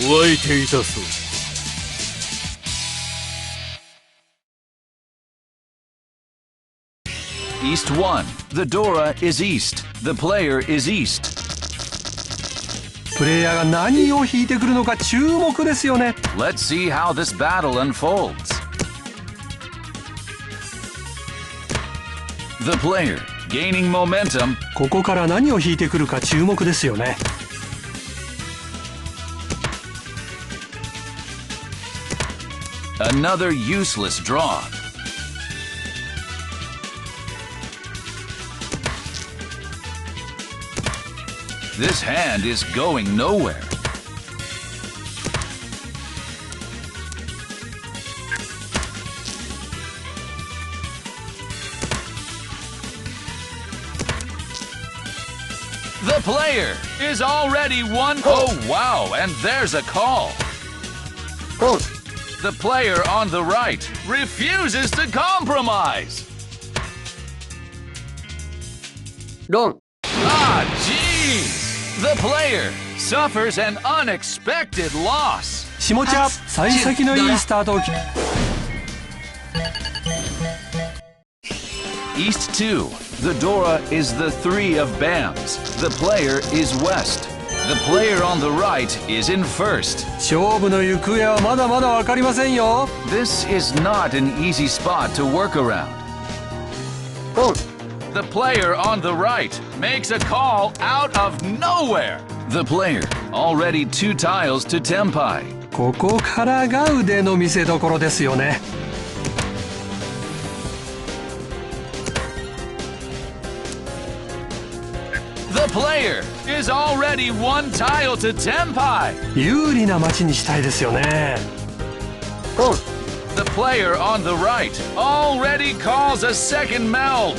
湧いていたそう。East 1. The Dora is east. The player is east. プレイヤーが何を引いてくるのか注目ですよね。Let's see how this battle unfolds. The player gaining momentum. ここから何を引いてくるか注目ですよね。Another useless draw. This hand is going nowhere. The player is already one. Oh, wow, and there's a call. The player on the right refuses to compromise. Don't. Ah, jeez. The player suffers an unexpected loss. 下茶、幸先のいいスタートを切る。East 2. The Dora is the 3 of Bams. The player is West. The player on the right is in first. 勝負の行方はまだまだ分かりませんよ。This is not an easy spot to work around. The player on the right makes a call out of nowhere. The player already 2 tiles to Tempai. ここからが腕の見せ所ですよね。The player is already 1 tile to Tempai. 有利な街にしたいですよね。The player on the right already calls a second meld.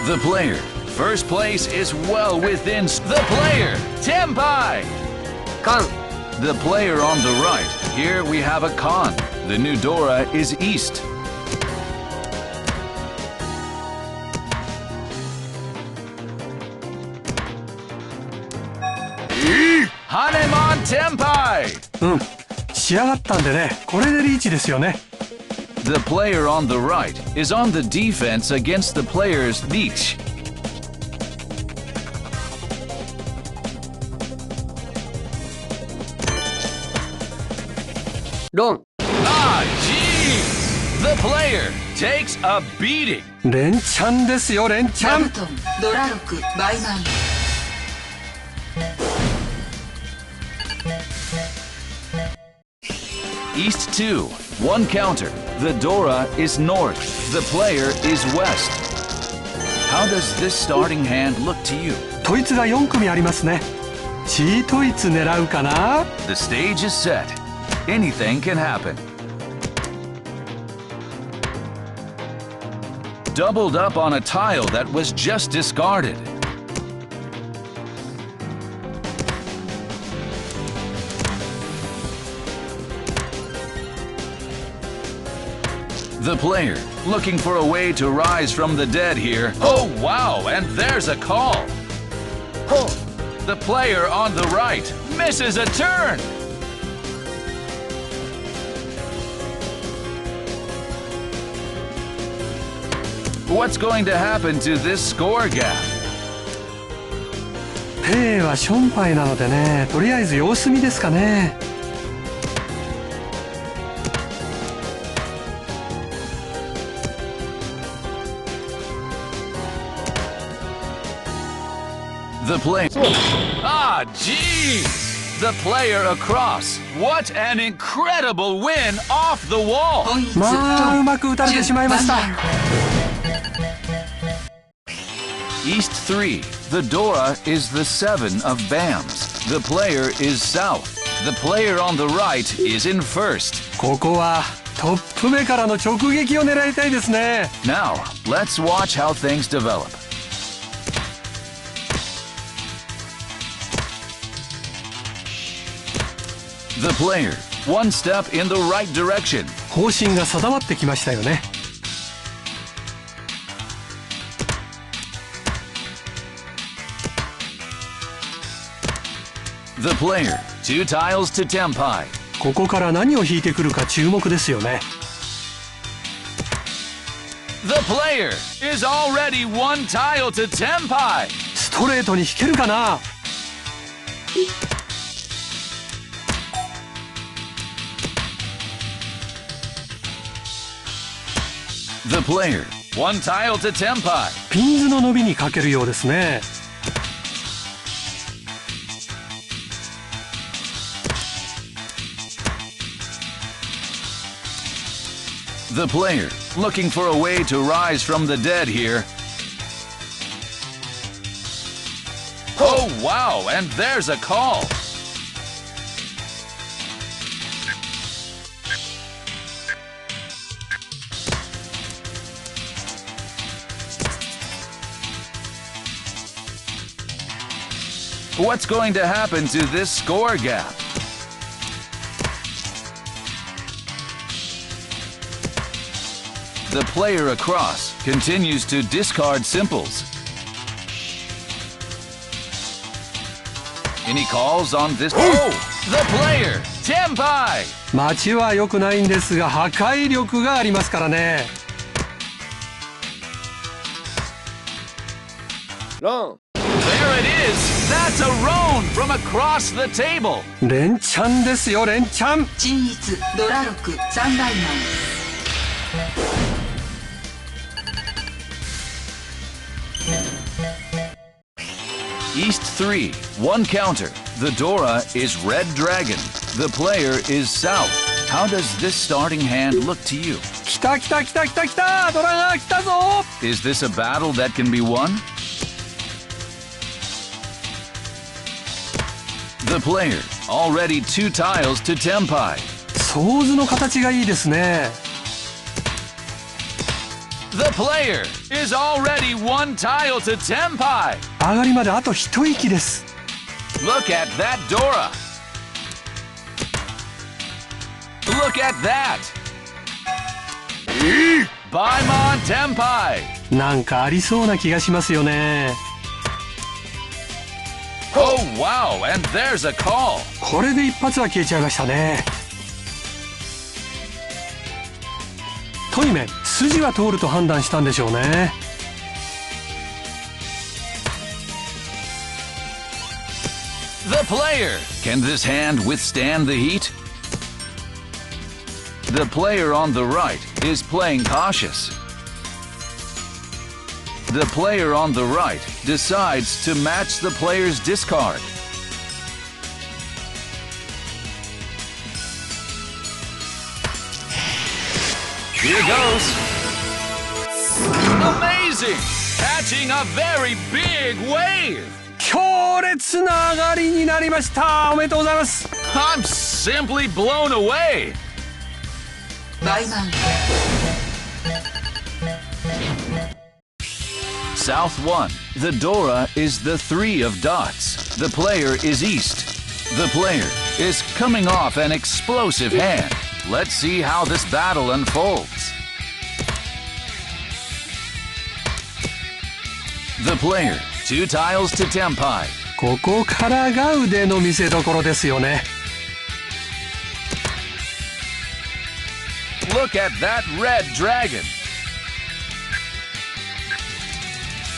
The player, first place is well within. The player, Tempai. Con. The player on the right, here we have a con. The new Dora is east. Hanemon Tempai. 仕上がったんでね、これでリーチですよね。The player on the right is on the defense against the player's leech. Don't. Ah, jeez! The player takes a beating. 連チャンですよ、連チャン。トンドラ6倍満。East 2, 1 counter. The Dora is north. The player is west. How does this starting hand look to you? 統一が4組ありますね。チー統一狙うかな。 The stage is set. Anything can happen. Doubled up on a tile that was just discarded. The player looking for a way to rise from the dead here. Oh wow, and there's a call. The player on the right misses a turn. What's going to happen to this score gap? ペイはションパイなのでね、とりあえず様子見ですかね。The player. Ah, geez! The player across. What an incredible win off the wall! ポイントまあうまく打たれてしまいました。East 3. The Dora is the 7 of Bams. The player is south. The player on the right is in first. ここはトップ目からの直撃を狙いたいですね。Now, let's watch how things develop. The player, 1 step in the right direction. 方針が定まってきましたよね。The player, 2 tiles to Tenpai. ここから何を引いてくるか注目ですよね。The player is already 1 tile to Tenpai. ストレートに引けるかな。The player, 1 tile to Tenpai. ピンズの伸びにかけるようですね。The player, looking for a way to rise from the dead here. Oh wow, and there's a call. What's going to happen to this score gap? The player across continues to discard simples. Any calls on this? Oh! The player! Tenpai! 待ちは良くないんですが破壊力がありますからね。ロン。There it is! That's a roan from across the table! 連チャンですよ、連チャン。均一ドラ6 3倍マン。East 3, 1 counter. The Dora is Red Dragon. The player is South. How does this starting hand look to you? 来た来た来た来た来た、ドラが来たぞ。 Is this a battle that can be won? The player, already 2 tiles to Tenpai. ソーズの形がいいですね。The player is already 1 tile to Tenpai. 上がりまであと一息です。 Look at that Dora. Look at that. Baimon Tenpai. なんかありそうな気がしますよね。Oh wow, and there's a call. これで一発は消えちゃいましたね。トイメン、筋は通ると判断したんでしょうね。The player. Can this hand withstand the heat? The player on the right is playing cautious. The player on the right decides to match the player's discard. Here goes. Amazing! Catching a very big wave! 強烈な上がりになりました。おめでとうございます。 I'm simply blown away! 倍マン。South 1. The Dora is the 3 of dots. The player is East. The player is coming off an explosive hand. Let's see how this battle unfolds. The player, 2 tiles to Tenpai. ここからが腕の見せ所ですよね。Look at that red dragon.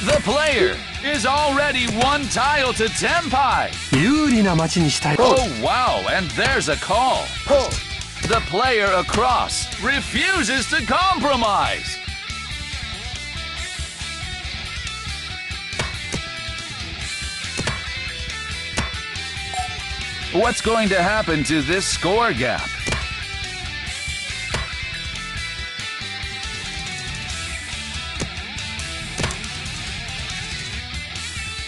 The player is already 1 tile to Tenpai. 有利な街にしたい。 Oh wow, and there's a call. The player across refuses to compromise. What's going to happen to this score gap?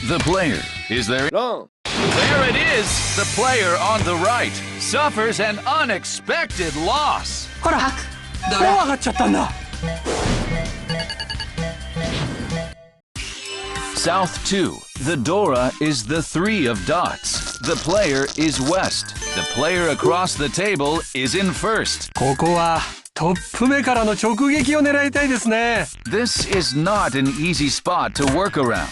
The player, is there? ロン。 There it is! The player on the right suffers an unexpected loss. ほら、白ドもうラ。上がっちゃったんだ。 South 2. The Dora is the 3 of dots. The player is West. The player across the table is in first. ここはトップ目からの直撃を狙いたいですね。 This is not an easy spot to work around.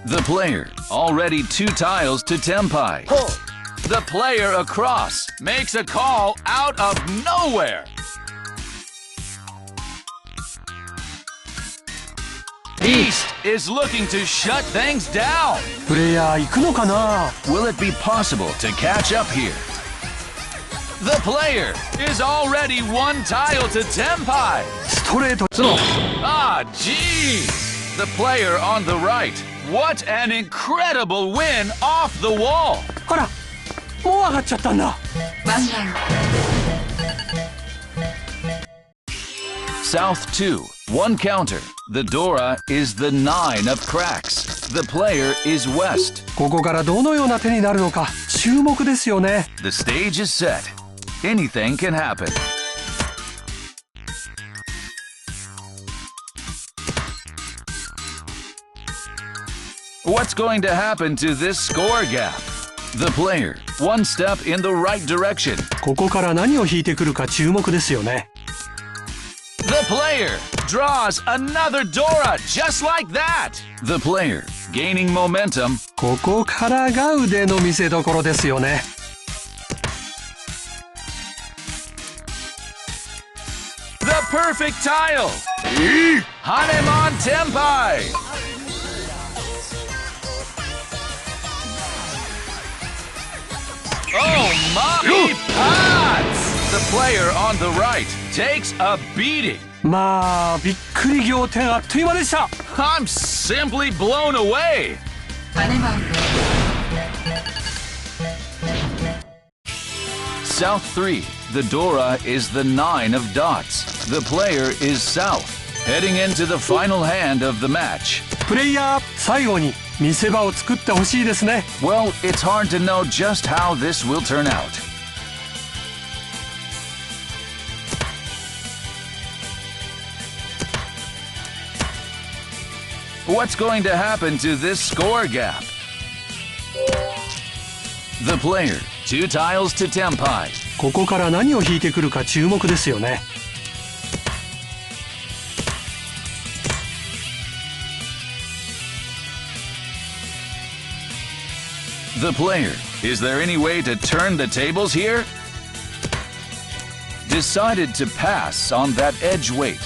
The player, already 2 tiles to Tenpai. The player across makes a call out of nowhere. East is looking to shut things down. プレイヤー行くのかな。 Will it be possible to catch up here? The player is already 1 tile to Tenpai. ストレート。Ah, geez! The player on the right. What an incredible win off the wall. あら、もう上がっちゃったんだ。ワンアウ South 2, 1 counter. The Dora is the 9 of cracks. The player is West. ここからどのような手になるのか注目ですよね。 The stage is set. Anything can happen. What's going to happen to this score gap? The player, 1 step in the right direction. ここから何を引いてくるか注目ですよね。 The player draws another Dora just like that. The player, gaining momentum. ここからが腕の見せ所ですよね。 The perfect tile. Hanemon Tenpai. Oh my pots! The player on the right takes a beating. まあびっくり仰天あっという間でした。 I'm simply blown away. 羽マウン South 3. The Dora is the 9 of dots. The player is South. Heading into the final hand of the match. プレイヤー最後に見せ場を作ってほしいですね。 Well, it's hard to know just how this will turn out. What's going to happen to this score gap? The player, 2 tiles to Tenpai. ここから何を引いてくるか注目ですよね。 The player, is there any way to turn the tables here? Decided to pass on that edge weight.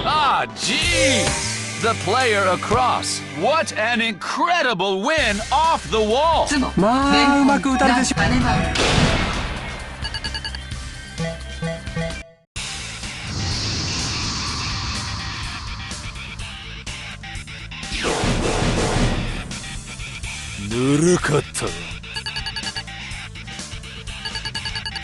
Ah, geez! The player across. What an incredible win off the wall! ツモまあうまく打たれてしまう。羽マウン ぬるかった。